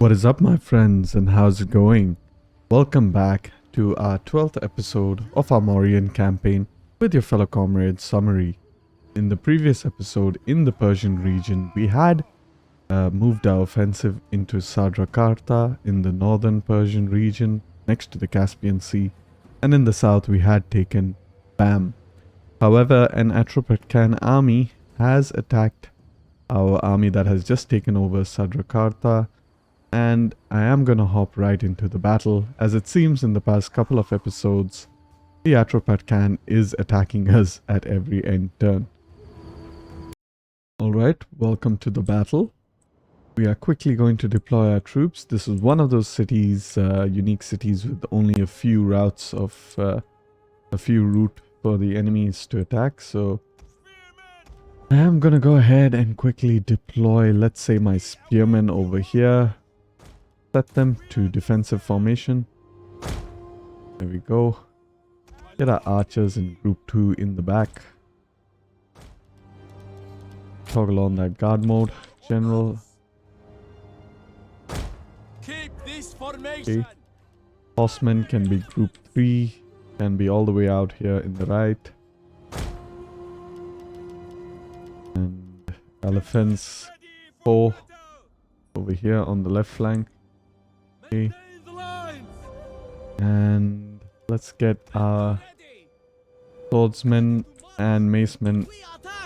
What is up, my friends, and how's it going? Welcome back to our 12th episode of our Mauryan campaign with your fellow comrade Summary. In the previous episode in the Persian region, we had moved our offensive into Sadrakarta in the northern Persian region next to the Caspian Sea, and in the south we had taken Bam. However, an Atropatkan army has attacked our army that has just taken over Sadrakarta, and I am gonna hop right into the battle. As it seems in the past couple of episodes, the Atropatkan is attacking us at every end turn. Alright, welcome to the battle. We are quickly going to deploy our troops. This is one of those cities, unique cities with only a few routes of, a few route for the enemies to attack. So I am gonna go ahead and quickly deploy, let's say, my spearmen over here. Set them to defensive formation. There we go. Get our archers in group 2 in the back. Toggle on that guard mode. General. Keep this formation. Okay. Horsemen can be group 3. Can be all the way out here in the right. And elephants 4 over here on the left flank. Okay. And let's get our swordsmen and macemen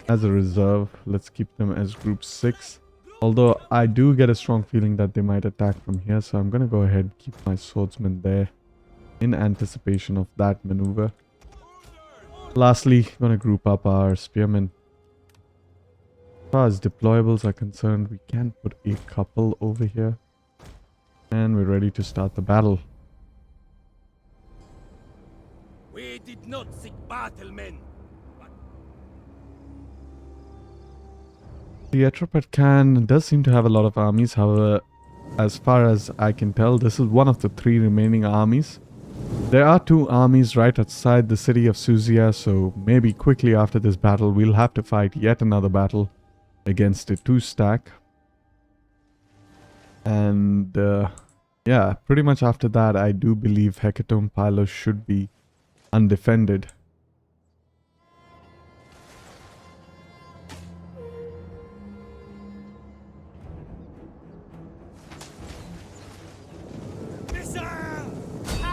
as a reserve. Let's keep them as group 6. Although I do get a strong feeling that they might attack from here, so I'm gonna go ahead and keep my swordsmen there in anticipation of that maneuver. Lastly, gonna group up our spearmen. As far as deployables are concerned, we can put a couple over here. And we're ready to start the battle. We did not seek battle, men. The Atropatkan does seem to have a lot of armies. However, as far as I can tell, this is one of the 3 remaining armies. There are 2 armies right outside the city of Suzia, so maybe quickly after this battle we'll have to fight yet another battle against a 2-stack. And yeah, pretty much after that I do believe Hecatomb Pylos should be undefended.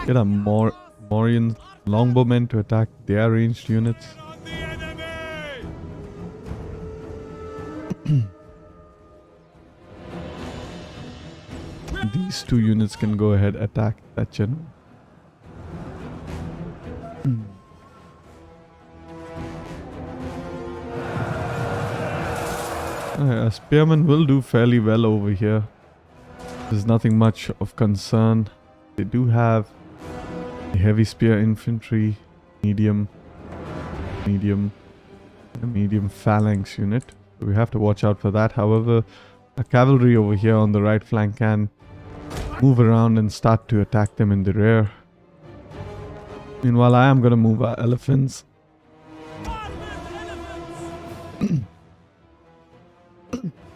Get a Mauryan longbowmen to attack their ranged units. These 2 units can go ahead attack that general. Spearmen will do fairly well over here. There's nothing much of concern. They do have a heavy spear infantry, medium phalanx unit. So we have to watch out for that. However, a cavalry over here on the right flank can move around and start to attack them in the rear. Meanwhile, I am going to move our elephants.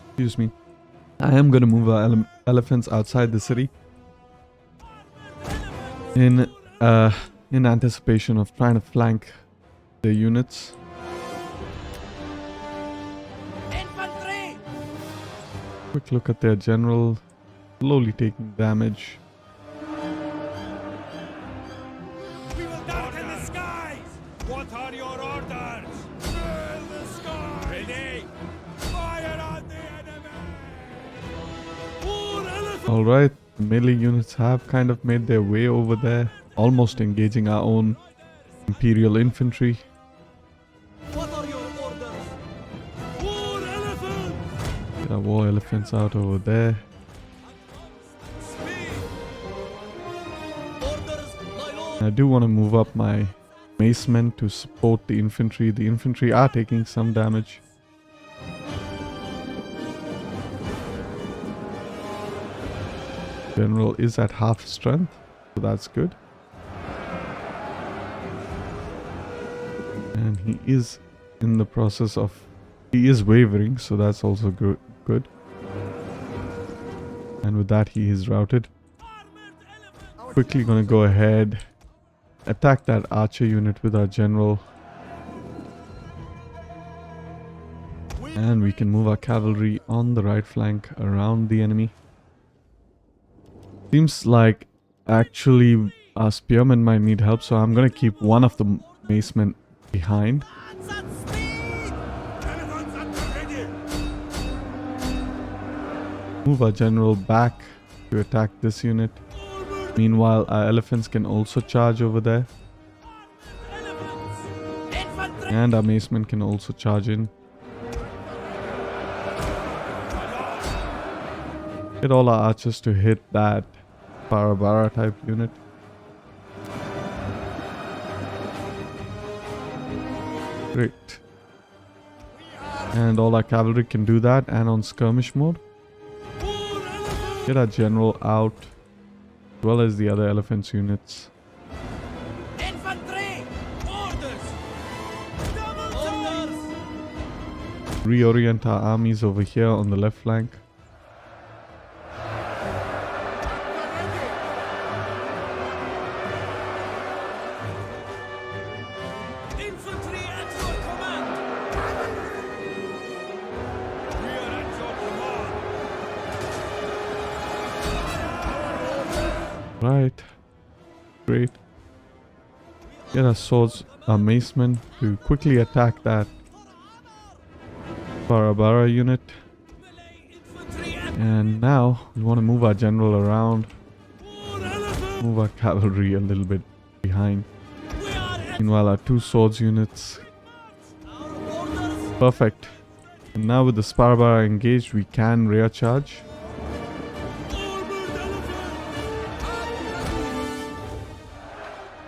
Excuse me. I am going to move our elephants outside the city in anticipation of trying to flank the units. Infantry! Quick look at their general, slowly taking damage. We will darken the skies! What are your orders? Fill the sky! Ready! Fire on the enemy! More elephants! Alright, the melee units have kind of made their way over there, almost engaging our own Imperial infantry. What are your orders? More elephants! Get our war elephants out over there. Speed! Orders, my lord! I do want to move up my macemen to support the infantry. The infantry are taking some damage. General is at half strength, so that's good. And he is in the process of... He is wavering, so that's also good. And with that, he is routed. Quickly gonna go ahead, attack that archer unit with our general. And we can move our cavalry on the right flank around the enemy. Seems like actually our spearmen might need help, so I'm gonna keep one of the macemen behind. Move our general back to attack this unit. Meanwhile, our elephants can also charge over there. And our macemen can also charge in. Get all our archers to hit that Parabara type unit. Great. And all our cavalry can do that, and on skirmish mode. Get our general out, as well as the other elephants units. Infantry! Orders! Double orders! Reorient our armies over here on the left flank. Infantry at your command! We are at your command! Right. Great. Get our swords, our macemen, to quickly attack that Parabara unit. And now we want to move our general around. Move our cavalry a little bit behind. Meanwhile, our two swords units. Perfect. And now with the Parabara engaged, we can rear charge.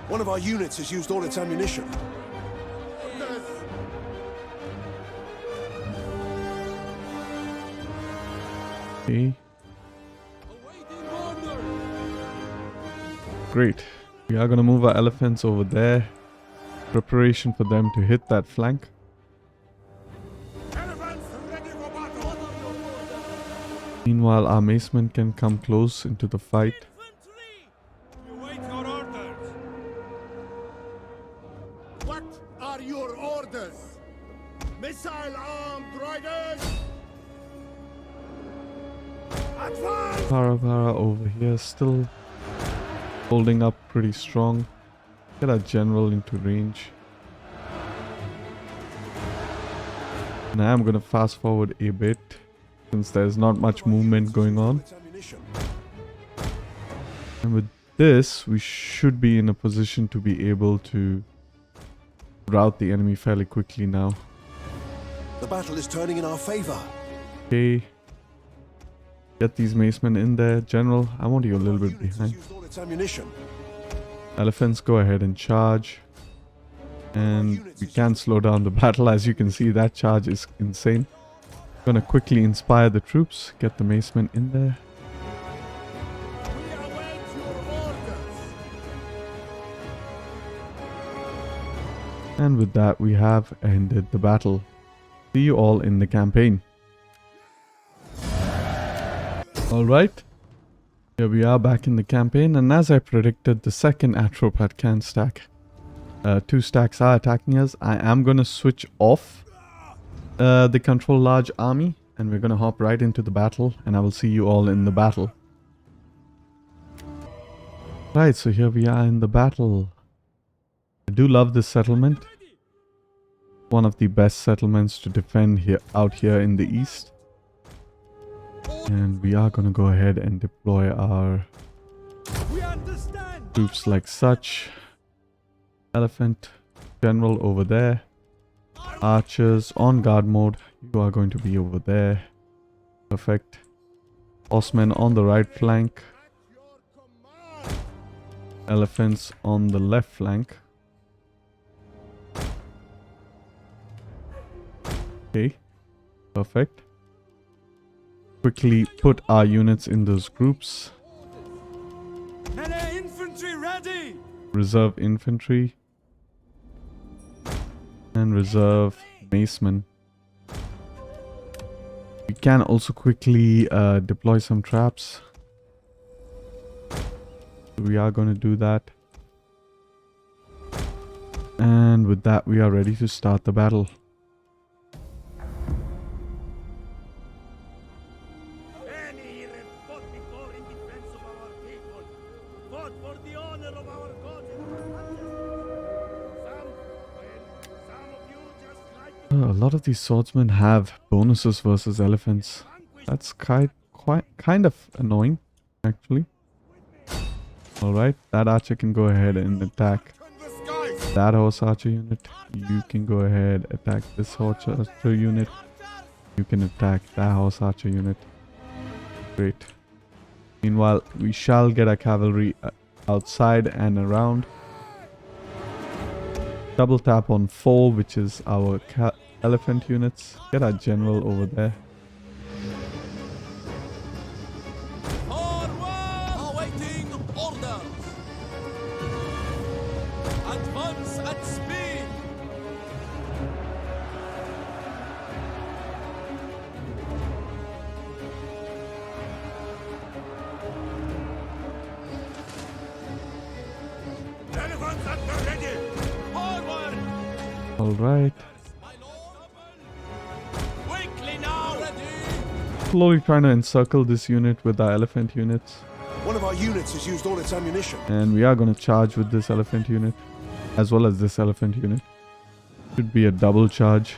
One of our units has used all its ammunition. Okay. Great. We are gonna move our elephants over there. Preparation for them to hit that flank. Elephants ready for battle! Meanwhile, our macemen can come close into the fight. Infantry! You wait your orders! What are your orders? Missile-armed riders! Advance! Parabara over here still holding up pretty strong. Get our general into range. Now I'm gonna fast forward a bit since there's not much movement going on. And with this, we should be in a position to be able to rout the enemy fairly quickly now. The battle is turning in our favor. Okay. Get these macemen in there. General, I want you a little bit behind. Used all its ammunition. Elephants, go ahead and charge. And we can slow down the battle. As you can see, that charge is insane. Gonna quickly inspire the troops. Get the macemen in there. We await your orders. And with that, we have ended the battle. See you all in the campaign. Alright. Here we are back in the campaign, and as I predicted, the second Atropatene can stack. Two stacks are attacking us. I am going to switch off the control large army, and we're going to hop right into the battle, and I will see you all in the battle. Right, so here we are in the battle. I do love this settlement. One of the best settlements to defend here out here in the east. And we are going to go ahead and deploy our We understand! troops like such. Elephant general over there. Archers on guard mode. You are going to be over there. Perfect. Horsemen on the right flank. Elephants on the left flank. Okay. Perfect. Quickly put our units in those groups. Melee infantry ready! Reserve infantry. And reserve macemen. We can also quickly deploy some traps. We are going to do that. And with that, we are ready to start the battle. Many here have fought before in defense of our people, fought for the honor of our gods and our ancestors. Some of you just like A lot of these swordsmen have bonuses versus elephants. That's kind of annoying, actually. Alright, that archer can go ahead and attack that horse archer unit. You can go ahead, attack this horse archer unit. You can attack that horse archer unit. Great. Meanwhile, we shall get our cavalry outside and around. Double tap on 4, which is our elephant units. Get our general over there. Awaiting orders. Advance at speed. elephants at the ready! Forward, Alright. my lord. Quickly now, ready. Slowly trying to encircle this unit with our elephant units. One of our units has used all its ammunition. And we are going to charge with this elephant unit. As well as this elephant unit. Should be a double charge.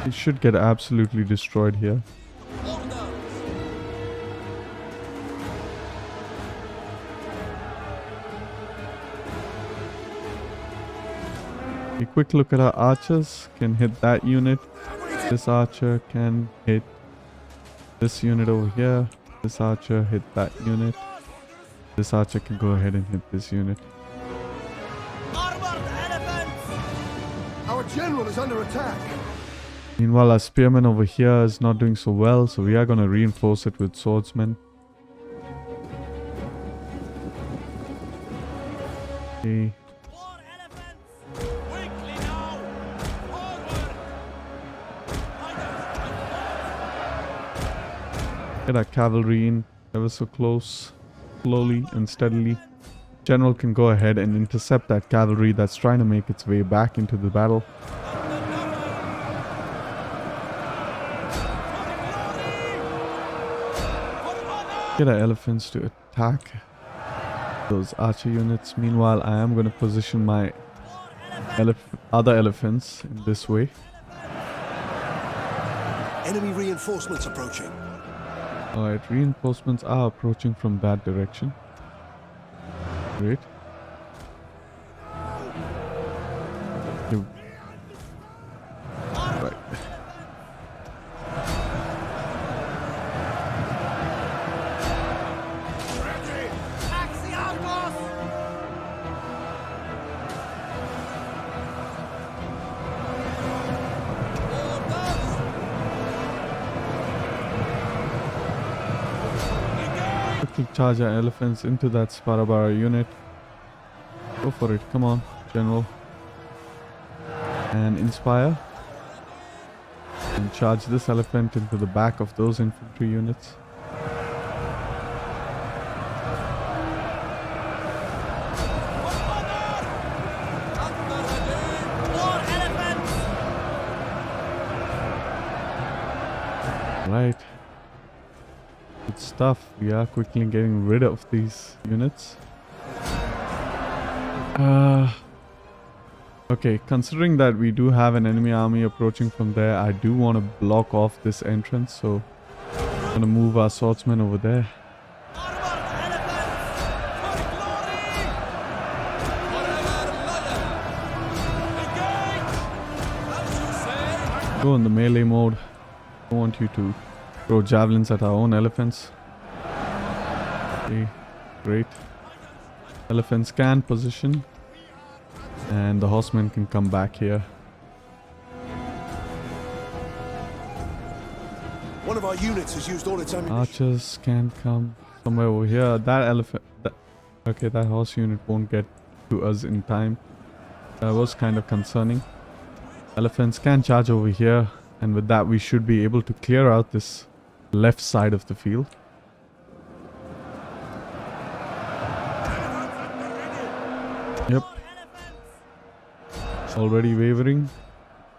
It should get absolutely destroyed here. Orders. A quick look at our archers. Can hit that unit. This archer can hit this unit over here. This archer hit that unit. This archer can go ahead and hit this unit. Armored elephants. Our general is under attack. Meanwhile, our spearman over here is not doing so well, so we are going to reinforce it with swordsmen. Okay. More elephants. Quickly now. Forward. Get our cavalry in ever so close, slowly and steadily. General can go ahead and intercept that cavalry that's trying to make its way back into the battle. Get our elephants to attack those archer units. Meanwhile, I am going to position my other elephants in this way. Enemy reinforcements approaching. Alright, reinforcements are approaching from that direction. Great. Okay. Right. Axiarchos. Orders. Quickly charge our elephants into that Sparabara unit. Go for it, come on, General. And inspire. And charge this elephant into the back of those infantry units. More elephants. Right. Good stuff. We are quickly getting rid of these units. Okay, considering that we do have an enemy army approaching from there, I do want to block off this entrance, so I'm going to move our swordsmen over there. Armored elephants. For glory. Forever loyal. Engage. As you say. Go in the melee mode. I want you to throw javelins at our own elephants. Okay, great. Elephants can position. And the horsemen can come back here. One of our units has used all its ammunition. Archers can come somewhere over here. That elephant... okay, that horse unit won't get to us in time. That was kind of concerning. Elephants can charge over here. And with that, we should be able to clear out this left side of the field. Already wavering.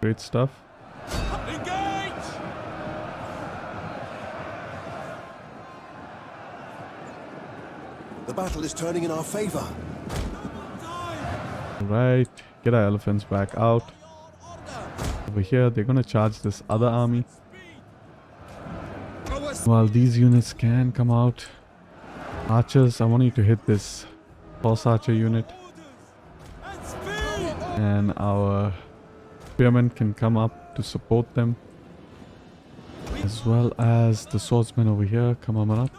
Great stuff. Engage! The battle is turning in our favor. Alright, get our elephants back out. Over here, they're gonna charge this other army. While these units can come out. Archers, I want you to hit this horse archer unit. And speed! And our spearmen can come up to support them. As well as the swordsmen over here, come on up.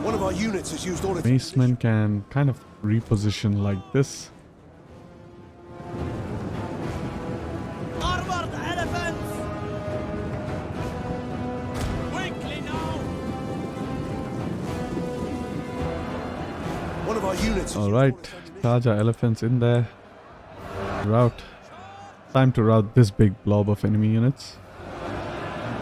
One of our units has used all its Macemen can kind of reposition like this. Armored elephants! Quickly now! One of our units has Alright, used all its ammunition. charge our elephants in there. Rout. Time to rout this big blob of enemy units.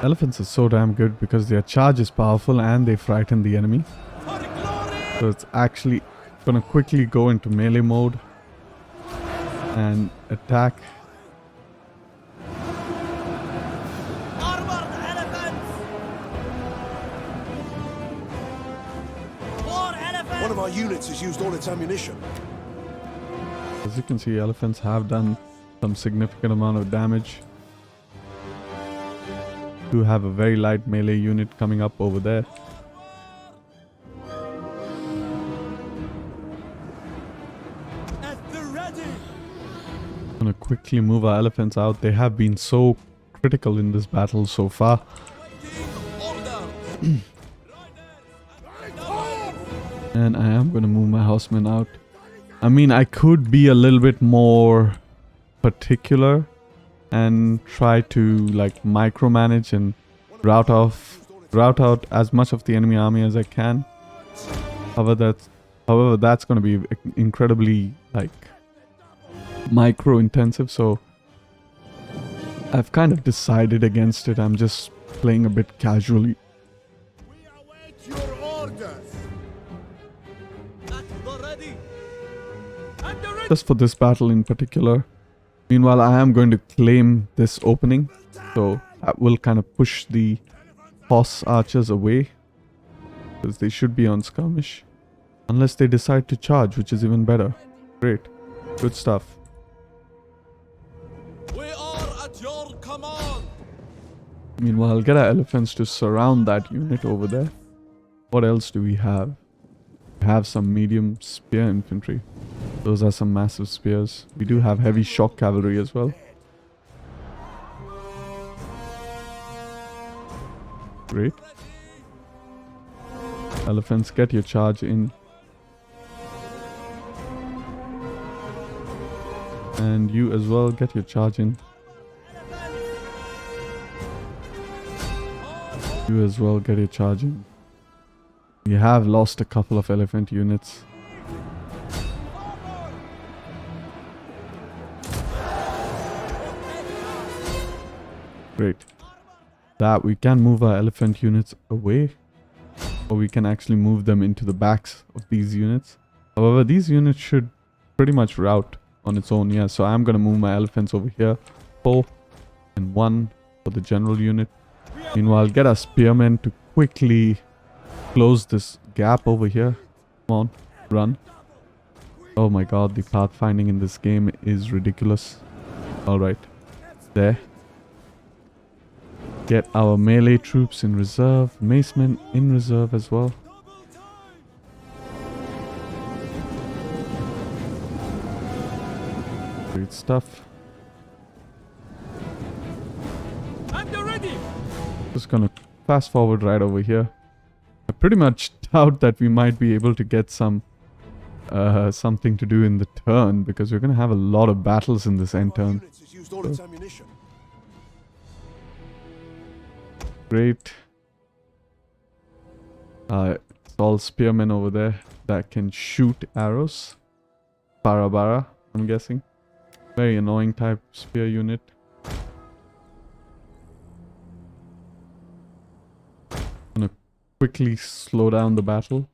Elephants are so damn good because their charge is powerful and they frighten the enemy. For glory! So it's actually gonna quickly go into melee mode and attack. Armored elephants! War elephants! One of our units has used all its ammunition. As you can see, elephants have done some significant amount of damage. Do have a very light melee unit coming up over there. At the ready! Gonna quickly move our elephants out. They have been so critical in this battle so far. Order! And I am gonna move my horsemen out. I mean, I could be a little bit more particular and try to like micromanage and rout out as much of the enemy army as I can. However, that's going to be incredibly like micro intensive, so I've kind of decided against it. I'm just playing a bit casually. We await your orders. At the ready! At the ready! Just for this battle in particular. Meanwhile, I am going to claim this opening, so that will kind of push the horse archers away, because they should be on skirmish. Unless they decide to charge, which is even better. Great. Good stuff. We are at your command! Meanwhile, I'll get our elephants to surround that unit over there. What else do we have? We have some medium spear infantry. Those are some massive spears. We do have heavy shock cavalry as well. Great. Elephants, get your charge in. And you as well, get your charge in. You as well, get your charge in. We have lost a couple of elephant units. Great. That we can move our elephant units away, or we can actually move them into the backs of these units. However, these units should pretty much rout on its own. Yeah, so I'm gonna move my elephants over here. 4 and 1 for the general unit. Meanwhile, get our spearmen to quickly close this gap over here. Come on, run. Oh my god, the pathfinding in this game is ridiculous. Alright, there. Get our melee troops in reserve, macemen in reserve as well. Great stuff. At the ready! Just gonna fast forward right over here. I pretty much doubt that we might be able to get some something to do in the turn, because we're gonna have a lot of battles in this end One of our turn. units has used all its ammunition. Great. It's all spearmen over there that can shoot arrows. Barabara, I'm guessing. Very annoying type spear unit. Gonna quickly slow down the battle.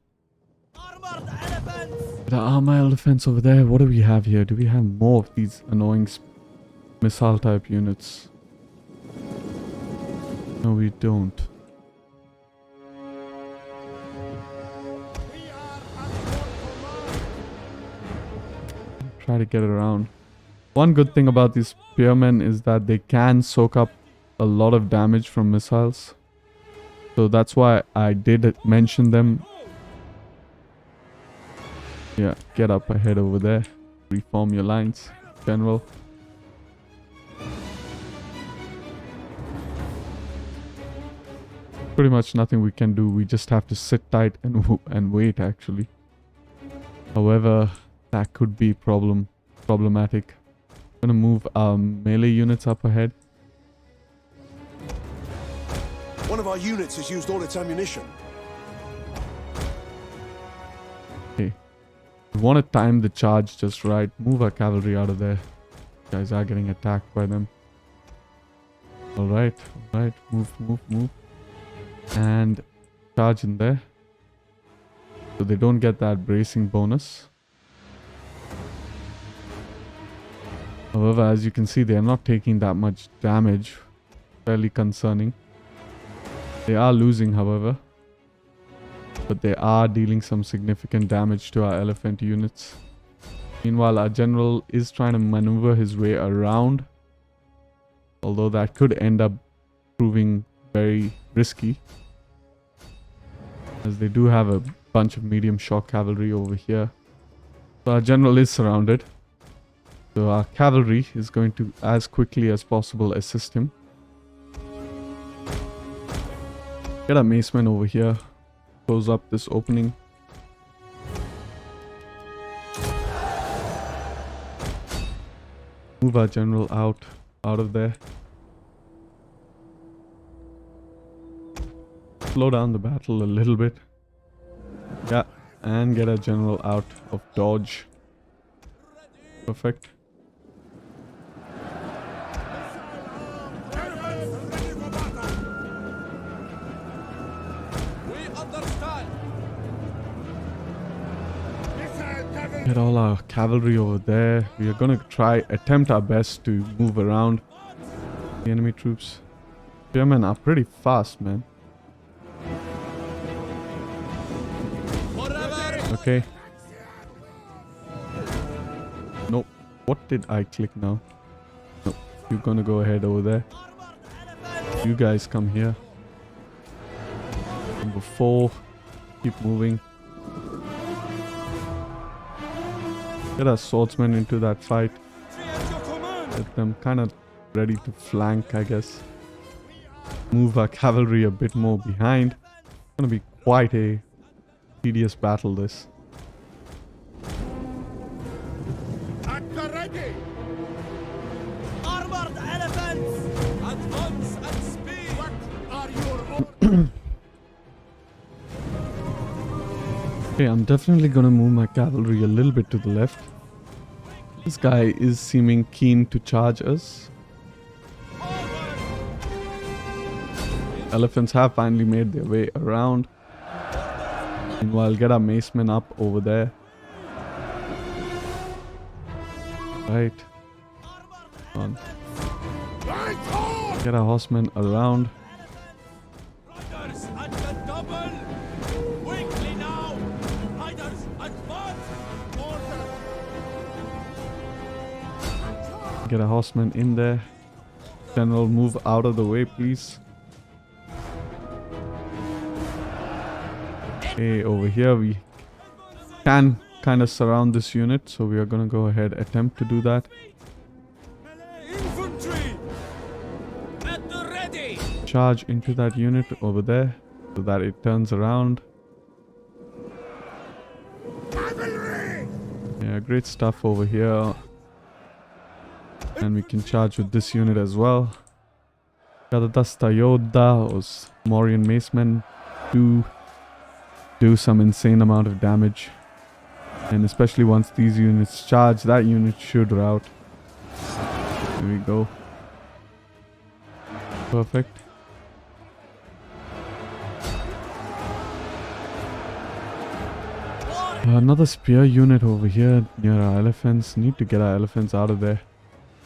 Armored elephants! The armor elephants over there. What do we have here? Do we have more of these annoying missile type units? No, we don't. Try to get it around. One good thing about these spearmen is that they can soak up a lot of damage from missiles. So that's why I did mention them. Yeah, get up ahead over there. Reform your lines, General. Pretty much nothing we can do. We just have to sit tight and wait actually. However, that could be problematic. I'm gonna move our melee units up ahead. One of our units has used all its ammunition. Okay. We want to time the charge just right. Move our cavalry out of there. Guys are getting attacked by them. Alright, alright. Move. And charge in there. So they don't get that bracing bonus. However, as you can see, they are not taking that much damage. Fairly concerning. They are losing, however. But they are dealing some significant damage to our elephant units. Meanwhile, our general is trying to maneuver his way around. Although that could end up proving very risky. As they do have a bunch of medium shock cavalry over here. So our general is surrounded. So our cavalry is going to, as quickly as possible, assist him. Get our macemen over here. Close up this opening. Move our general out of there. Slow down the battle a little bit. Yeah, and get our general out of dodge. Perfect. Get all our cavalry over there. We are going to attempt our best to move around the enemy troops. Spearmen are pretty fast, man. Okay. Nope. What did I click now? Nope. You're gonna go ahead over there. You guys come here. Number 4. Keep moving. Get our swordsmen into that fight. Get them kind of ready to flank, I guess. Move our cavalry a bit more behind. It's gonna be quite a tedious battle, this. At the ready! Armored elephants! Advance at speed! What are your orders? Okay, I'm definitely gonna move my cavalry a little bit to the left. This guy is seeming keen to charge us. Elephants have finally made their way around. Meanwhile, get our macemen up over there. Right. Come on. Get our horsemen around. Riders at the double! Quickly now! Riders advance! Order! Get a horseman in there. General, move out of the way, please. Okay, over here we can kind of surround this unit, so we are going to go ahead attempt to do that. Infantry! At the ready! Charge into that unit over there so that it turns around. Cavalry! Yeah, great stuff over here. And we can charge with this unit as well. Gadadasta Yodha, those Mauryan macemen do some insane amount of damage. And especially once these units charge, that unit should rout. There we go. Perfect. Another spear unit over here near our elephants. Need to get our elephants out of there.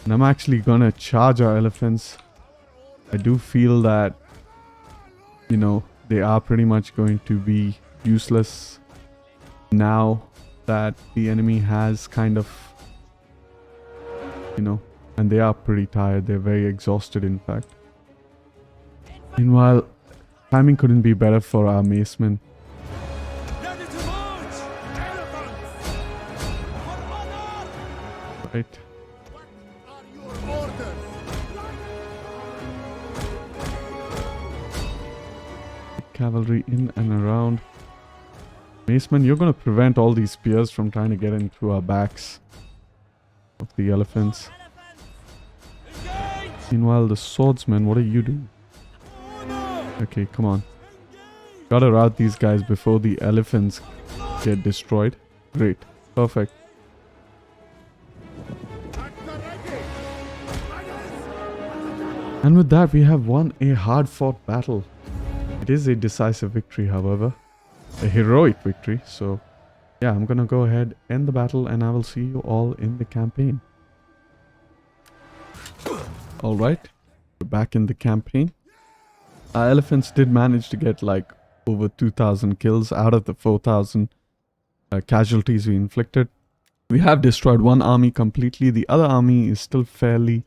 And I'm actually gonna charge our elephants. I do feel that, you know, they are pretty much going to be useless now that the enemy has kind of, you know, and they are pretty tired. They're very exhausted, in fact. Meanwhile, timing couldn't be better for our macemen. Ready to march! Elephants! For honor! Right. What are your orders? Cavalry in and around. Macemen, you're going to prevent all these spears from trying to get into our backs of the elephants. Engage! Meanwhile, the swordsmen, what are you doing? Honor! Okay, come on. Gotta rout these guys before the elephants get destroyed. Great. Perfect. At the ready! Riders! And with that, we have won a hard-fought battle. It is a decisive victory, however. A heroic victory. So, yeah, I'm gonna go ahead, end the battle, and I will see you all in the campaign. Alright, we're back in the campaign. Our elephants did manage to get like over 2,000 kills out of the 4,000 casualties we inflicted. We have destroyed one army completely. The other army is still fairly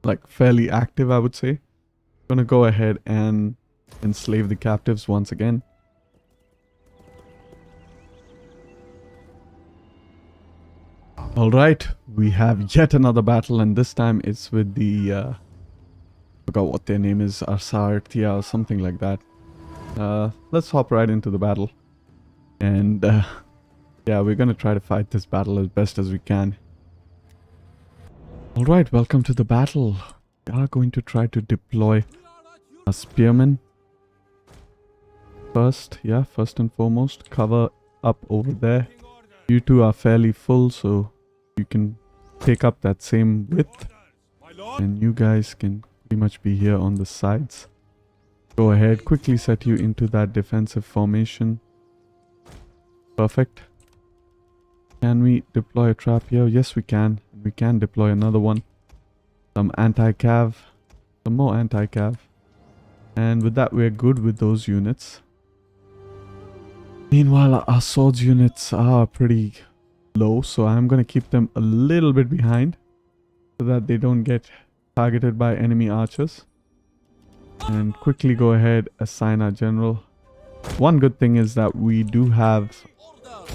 active, I would say. Gonna go ahead and enslave the captives once again. Alright, we have yet another battle, and this time it's with the forgot what their name is, Arsartia or something like that. Let's hop right into the battle. And yeah, we're gonna try to fight this battle as best as we can. Alright, welcome to the battle. We are going to try to deploy a spearman. First and foremost, cover up over there. You two are fairly full, so you can take up that same width. My lord! And you guys can pretty much be here on the sides. Go ahead, quickly set you into that defensive formation. Perfect. Can we deploy a trap here? Yes, we can. We can deploy another one. Some anti-cav. Some more anti-cav. And with that, we're good with those units. Meanwhile, our swords units are pretty low, so I'm going to keep them a little bit behind so that they don't get targeted by enemy archers. And quickly go ahead, assign our general. One good thing is that we do have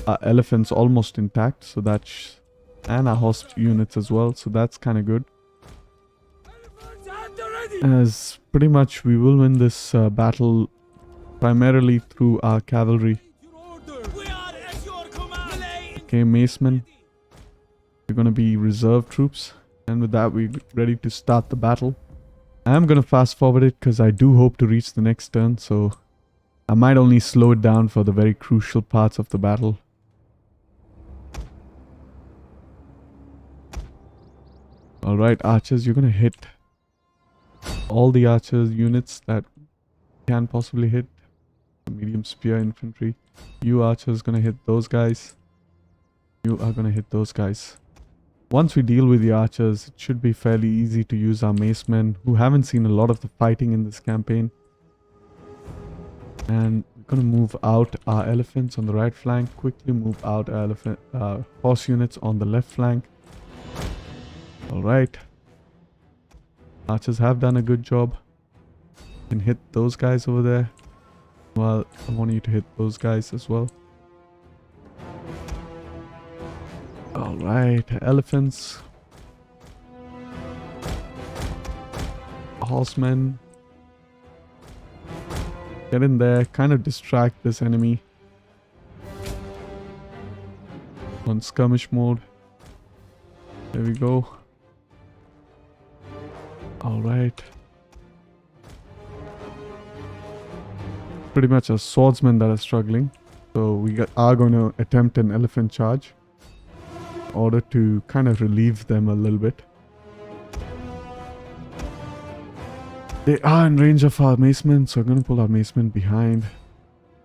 our elephants almost intact, so that's, and our horse units as well, so that's kind of good. Elephants at the ready! As pretty much we will win this battle primarily through our cavalry. Your order! We are at your command! Okay, macemen, we're going to be reserve troops, and with that we're ready to start the battle. I am going to fast forward it because I do hope to reach the next turn, so I might only slow it down for the very crucial parts of the battle. Alright, archers, you're going to hit all the archers units that can possibly hit. Medium spear infantry. You archers going to hit those guys. You are going to hit those guys. Once we deal with the archers, it should be fairly easy to use our macemen, who haven't seen a lot of the fighting in this campaign. And we're going to move out our elephants on the right flank. Quickly move out our horse units on the left flank. Alright. Archers have done a good job. And hit those guys over there. Well, I want you to hit those guys as well. Alright, elephants. Horsemen. Get in there, kind of distract this enemy. On skirmish mode. There we go. Alright. Pretty much a swordsman that are struggling. So we are going to attempt an elephant charge in order to kind of relieve them a little bit. They are in range of our macemen, so I'm going to pull our macemen behind.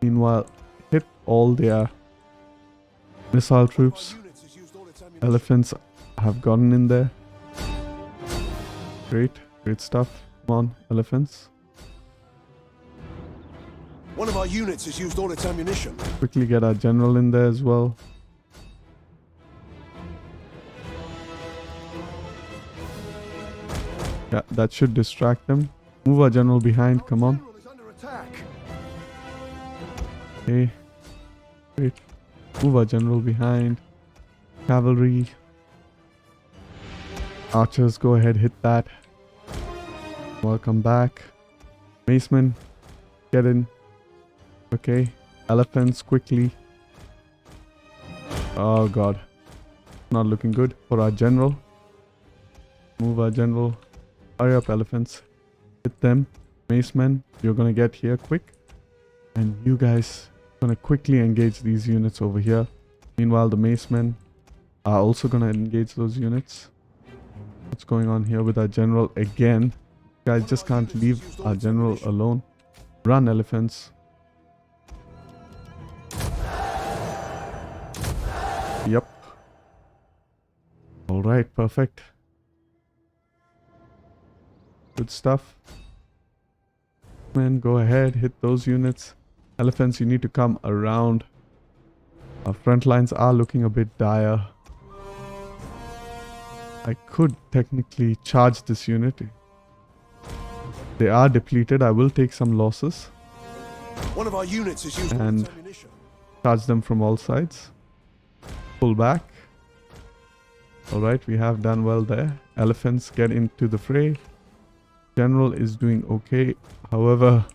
Meanwhile, hit all their Missile troops. Units has used all its ammunition. Elephants have gotten in there. Great. Great stuff. Come on, elephants. One of our units has used all its ammunition. Quickly get our general in there as well. Yeah, that should distract them. Move our general behind. Come on. General is under attack. Okay. Great. Move our general behind. Cavalry. Archers, go ahead, hit that. Welcome back. Macemen, get in. Okay. Elephants, quickly. Oh god. Not looking good for our general. Move our general. Hurry up, elephants. Hit them. Macemen, you're gonna get here quick. And you guys gonna quickly engage these units over here. Meanwhile, the macemen are also gonna engage those units. What's going on here with our general again? Guys just can't leave our general alone. Run, elephants. Yep. Alright, perfect. Good stuff. Men, go ahead, hit those units. Elephants, you need to come around. Our front lines are looking a bit dire. I could technically charge this unit. They are depleted. I will take some losses. One of our units has used all And its ammunition. charge them from all sides. Pull back. Alright, we have done well there. Elephants get into the fray. General is doing okay. However,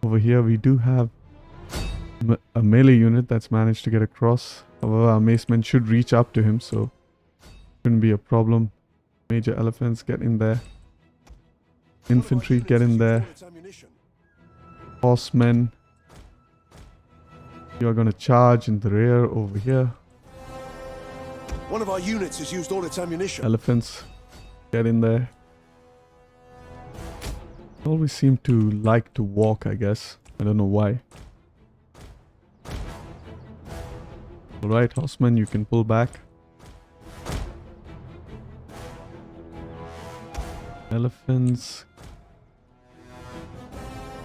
over here we do have a melee unit that's managed to get across. However, our macemen should reach up to him, so shouldn't be a problem. Major elephants, get in there. Infantry, get in there. Horsemen, you're gonna charge in the rear over here. One of our units has used all its ammunition. Elephants, get in there. Always seem to like to walk, I guess. I don't know why. Alright, horsemen, you can pull back. Elephants,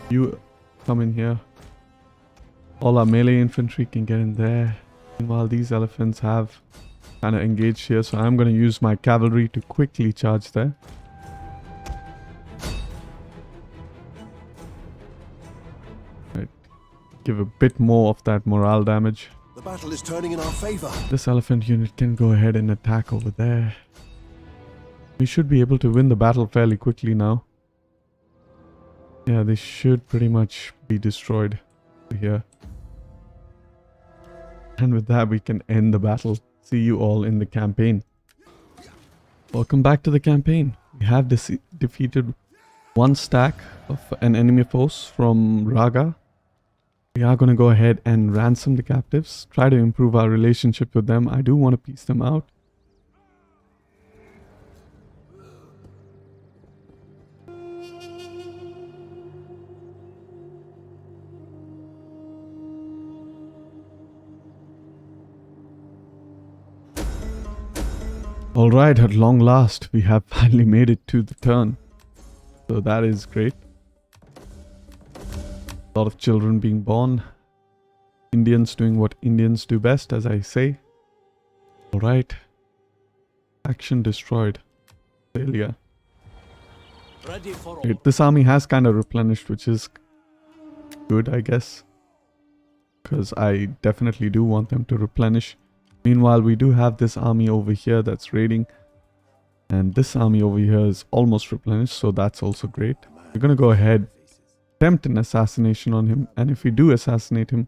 you come in here. All our melee infantry can get in there. Meanwhile, these elephants have kind of engaged here, so I'm going to use my cavalry to quickly charge there. Right. Give a bit more of that morale damage. The battle is turning in our favor. This elephant unit can go ahead and attack over there. We should be able to win the battle fairly quickly now. Yeah, they should pretty much be destroyed here. And with that, we can end the battle. See you all in the campaign. Welcome back to the campaign. We have defeated one stack of an enemy force from Raga. We are going to go ahead and ransom the captives. Try to improve our relationship with them. I do want to piece them out. Alright, at long last, we have finally made it to the turn. So that is great. A lot of children being born. Indians doing what Indians do best, as I say. Alright. Action destroyed. Failure. Ready for all. Great. This army has kind of replenished, which is good, I guess. Because I definitely do want them to replenish. Meanwhile, we do have this army over here that's raiding. And this army over here is almost replenished, so that's also great. We're going to go ahead, attempt an assassination on him. And if we do assassinate him,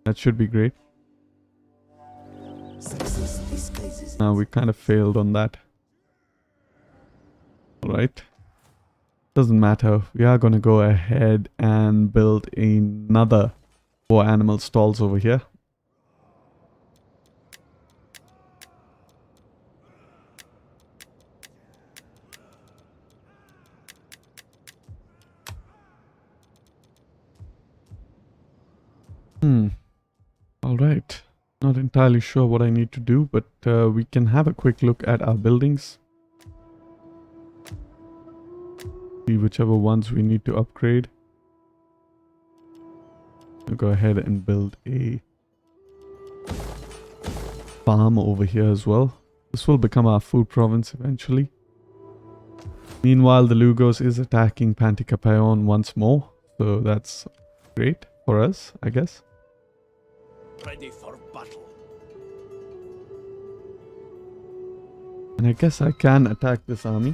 that should be great. Now we kind of failed on that. Alright. Doesn't matter. We are going to go ahead and build another 4 animal stalls over here. Alright. Not entirely sure what I need to do, but we can have a quick look at our buildings. See whichever ones we need to upgrade. We'll go ahead and build a farm over here as well. This will become our food province eventually. Meanwhile, the Lugos is attacking Pantikapaon once more, so that's great for us, I guess. Ready for battle. And I guess I can attack this army.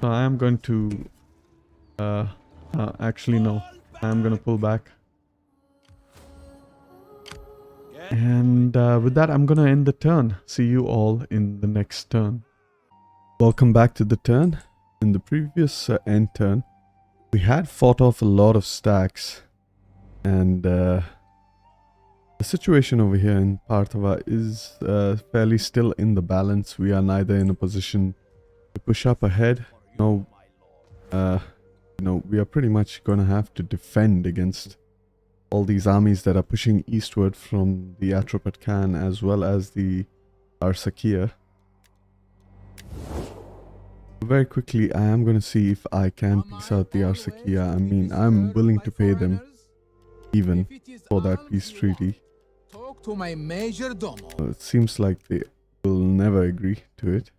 So I am going to... actually no, I am going to pull back. And with that, I'm going to end the turn. See you all in the next turn. Welcome back to the turn. In the previous end turn, we had fought off a lot of stacks. And the situation over here in Partava is fairly still in the balance. We are neither in a position to push up ahead. No, we are pretty much going to have to defend against all these armies that are pushing eastward from the Atropat Khan as well as the Arsakia. Very quickly, I am going to see if I can piece out the Arsakia. I mean, I'm willing to pay them even for that peace treaty. Talk to my major domo. It seems like they will never agree to it.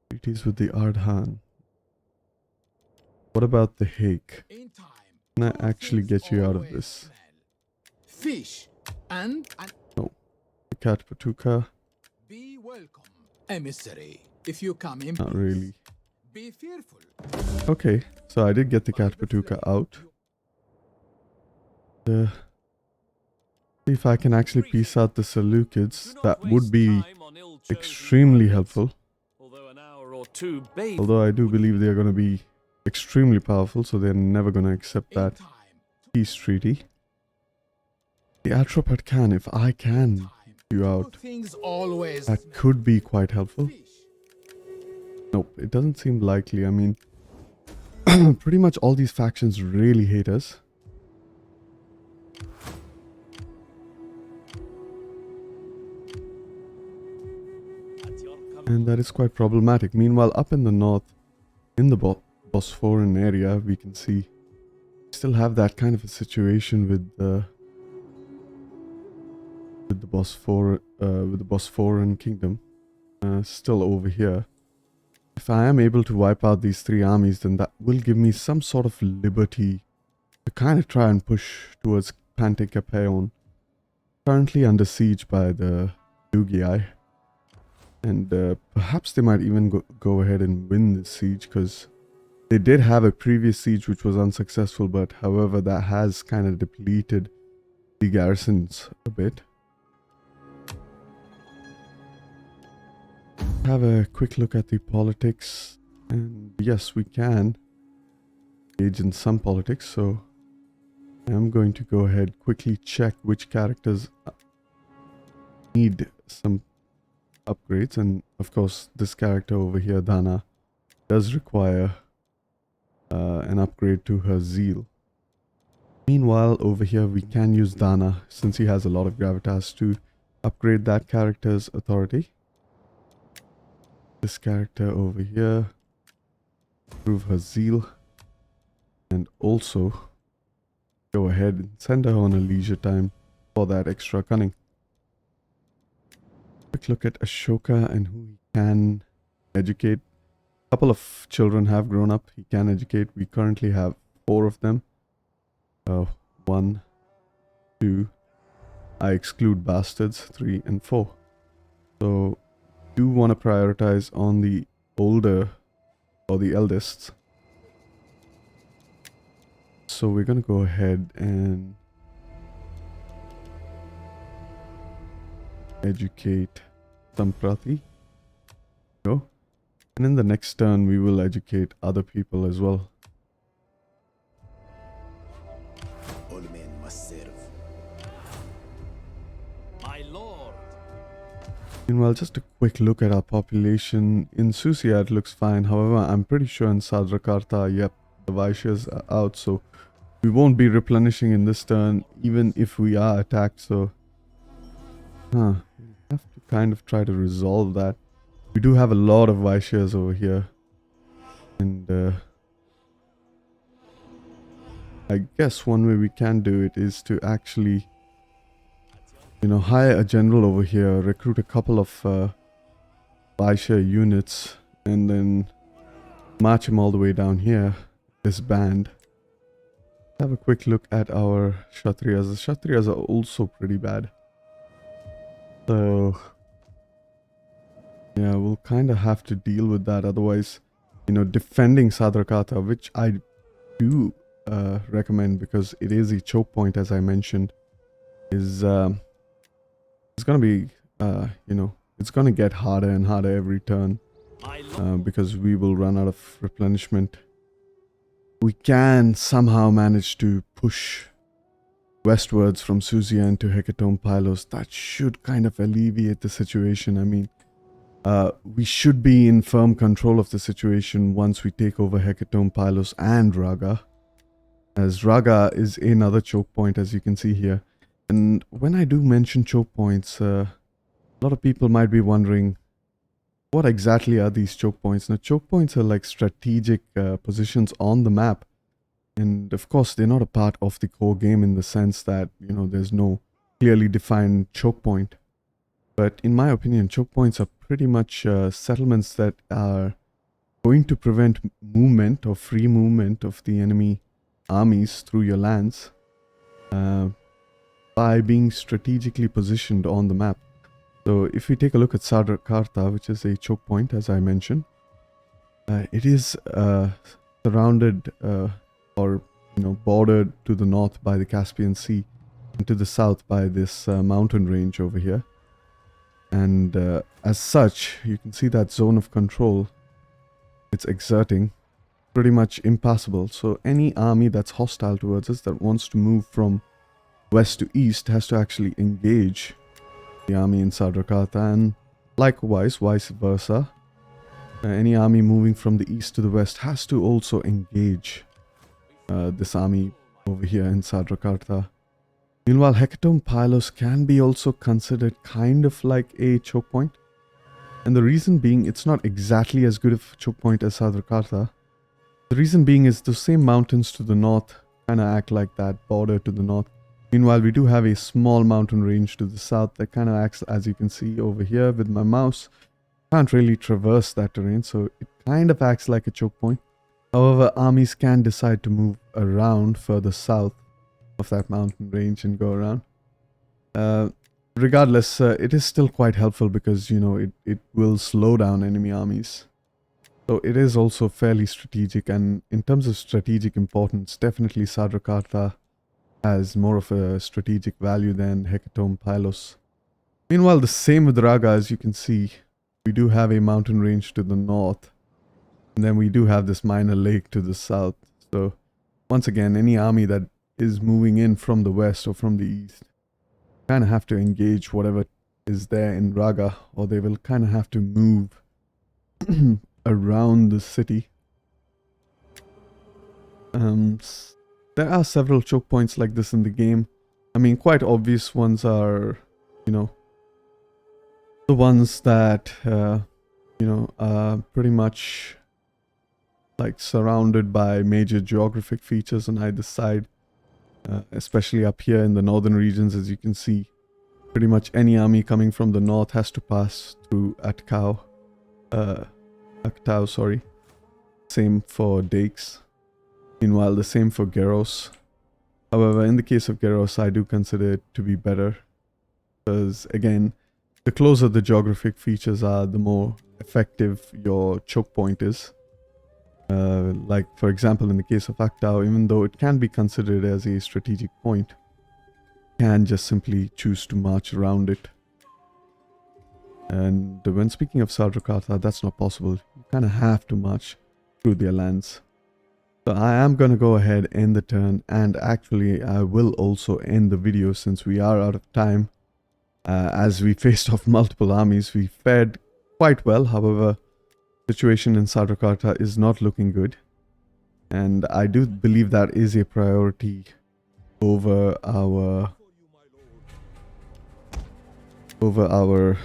Treaties with the Ardhan. What about the Hague? Can I actually get you out of this? Fish and No. The Cat Patuka? be welcome, emissary. If you come in, Not really. be fearful. Okay, so I did get the Cat Patuka out. See if I can actually piece out the Seleucids. That would be extremely helpful. Although I do believe they are going to be extremely powerful, so they're never going to accept that peace treaty. The Atropat Khan, if I can you out, that could be quite helpful. Nope, it doesn't seem likely. I mean, pretty much all these factions really hate us. And that is quite problematic. Meanwhile, up in the north, in the Bosphorian area, we can see we still have that kind of a situation with the Bosphorian kingdom still over here. If I am able to wipe out these three armies, then that will give me some sort of liberty to kind of try and push towards Pantikapaon, currently under siege by the Lugii. And perhaps they might even go ahead and win this siege, because they did have a previous siege which was unsuccessful, but however that has kind of depleted the garrisons a bit. Have a quick look at the politics, and yes, we can engage in some politics, so I'm going to go ahead quickly check which characters need some upgrades, and of course this character over here, Dana, does require an upgrade to her zeal. Meanwhile, over here we can use Dana, since he has a lot of gravitas, to upgrade that character's authority. This character over here, improve her zeal, and also go ahead and send her on a leisure time for that extra cunning. Quick look at Ashoka and who he can educate. A couple of children have grown up. He can educate. We currently have 4 of them. 1, 2. I exclude bastards, 3 and 4. So do want to prioritize on the older or the eldest. So we're going to go ahead and educate Samprati. Go. And in the next turn we will educate other people as well. All men must serve. My lord. Meanwhile, just a quick look at our population. In Susia it looks fine. However, I'm pretty sure in Sadrakarta, yep, the Vaishyas are out, so we won't be replenishing in this turn, even if we are attacked, so... we have to kind of try to resolve that. We do have a lot of Vaishyas over here. And, I guess one way we can do it is to actually, hire a general over here, recruit a couple of Vaishya units, and then march him all the way down here, this band. Have a quick look at our Kshatriyas. The Kshatriyas are also pretty bad. So, yeah, we'll kind of have to deal with that. Otherwise, defending Sadrakata, which I do recommend because it is a choke point, as I mentioned, is it's going to be, it's going to get harder and harder every turn because we will run out of replenishment. We can somehow manage to push westwards from Suzia into Hecatomb Pylos. That should kind of alleviate the situation. I mean, we should be in firm control of the situation once we take over Hecatomb Pylos and Raga, as Raga is another choke point, as you can see here. And when I do mention choke points, a lot of people might be wondering, what exactly are these choke points? Now, choke points are like strategic positions on the map. And of course, they're not a part of the core game in the sense that, there's no clearly defined choke point. But in my opinion, choke points are pretty much settlements that are going to prevent movement or free movement of the enemy armies through your lands by being strategically positioned on the map. So if we take a look at Sadrakarta, which is a choke point, as I mentioned, it is surrounded or bordered to the north by the Caspian Sea and to the south by this mountain range over here. And as such, you can see that zone of control it's exerting pretty much impassable. So any army that's hostile towards us that wants to move from west to east has to actually engage the army in Sadrakarta, and likewise vice versa. Any army moving from the east to the west has to also engage this army over here in Sadrakarta. Meanwhile, Hecatomb Pylos can be also considered kind of like a choke point. And the reason being, it's not exactly as good of a choke point as Sadrakarta. The reason being is the same mountains to the north kind of act like that border to the north. Meanwhile, we do have a small mountain range to the south that kind of acts, as you can see over here with my mouse. Can't really traverse that terrain, so it kind of acts like a choke point. However, armies can decide to move around further south of that mountain range and go around. Regardless, it is still quite helpful because, it will slow down enemy armies. So it is also fairly strategic, and in terms of strategic importance, definitely Sadrakarta has more of a strategic value than Hecatomb Pylos. Meanwhile, the same with Raga, as you can see. We do have a mountain range to the north. And then we do have this minor lake to the south. So, once again, any army that is moving in from the west or from the east kind of have to engage whatever is there in Raga, or they will kind of have to move around the city. There are several choke points like this in the game. I mean, quite obvious ones are, the ones that, are pretty much like surrounded by major geographic features on either side, especially up here in the northern regions. As you can see, pretty much any army coming from the north has to pass through Aktau, sorry. Same for Dakes. Meanwhile, the same for Geros. However, in the case of Geros, I do consider it to be better, because again, the closer the geographic features are, the more effective your choke point is. Like, for example, in the case of Aktau, even though it can be considered as a strategic point, you can just simply choose to march around it. And when speaking of Sadrakarta, that's not possible. You kind of have to march through their lands. So I am going to go ahead, end the turn, and actually I will also end the video since we are out of time. As we faced off multiple armies, we fared quite well. However, situation in Sadrakarta is not looking good. And I do believe that is a priority over our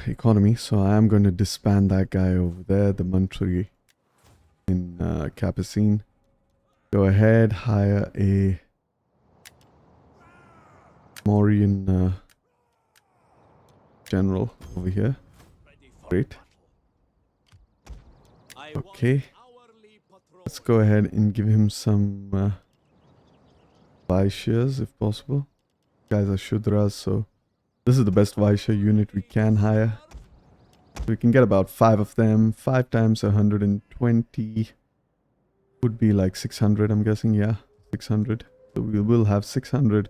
economy. So I am going to disband that guy over there, the Mantri in Capucine. Go ahead, hire a Mauryan general over here. Great. Okay. Let's go ahead and give him some Vaishyas if possible. Guys are Shudras, so this is the best Vaishya unit we can hire. We can get about 5 of them. 5 times 120 would be like 600, I'm guessing. Yeah, 600. So we will have 600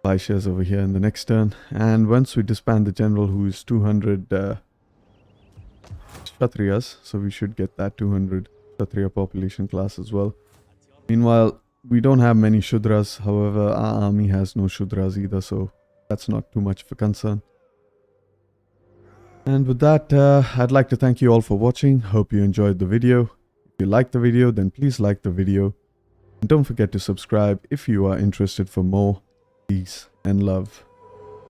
Vaishyas over here in the next turn. And once we disband the general, who is 200 Kshatriyas, so we should get that 200 Kshatriya population class as well. Meanwhile, we don't have many Shudras. However, our army has no Shudras either, so that's not too much of a concern. And with that, I'd like to thank you all for watching. Hope you enjoyed the video. If you liked the video, then please like the video. And don't forget to subscribe if you are interested for more. Peace and love.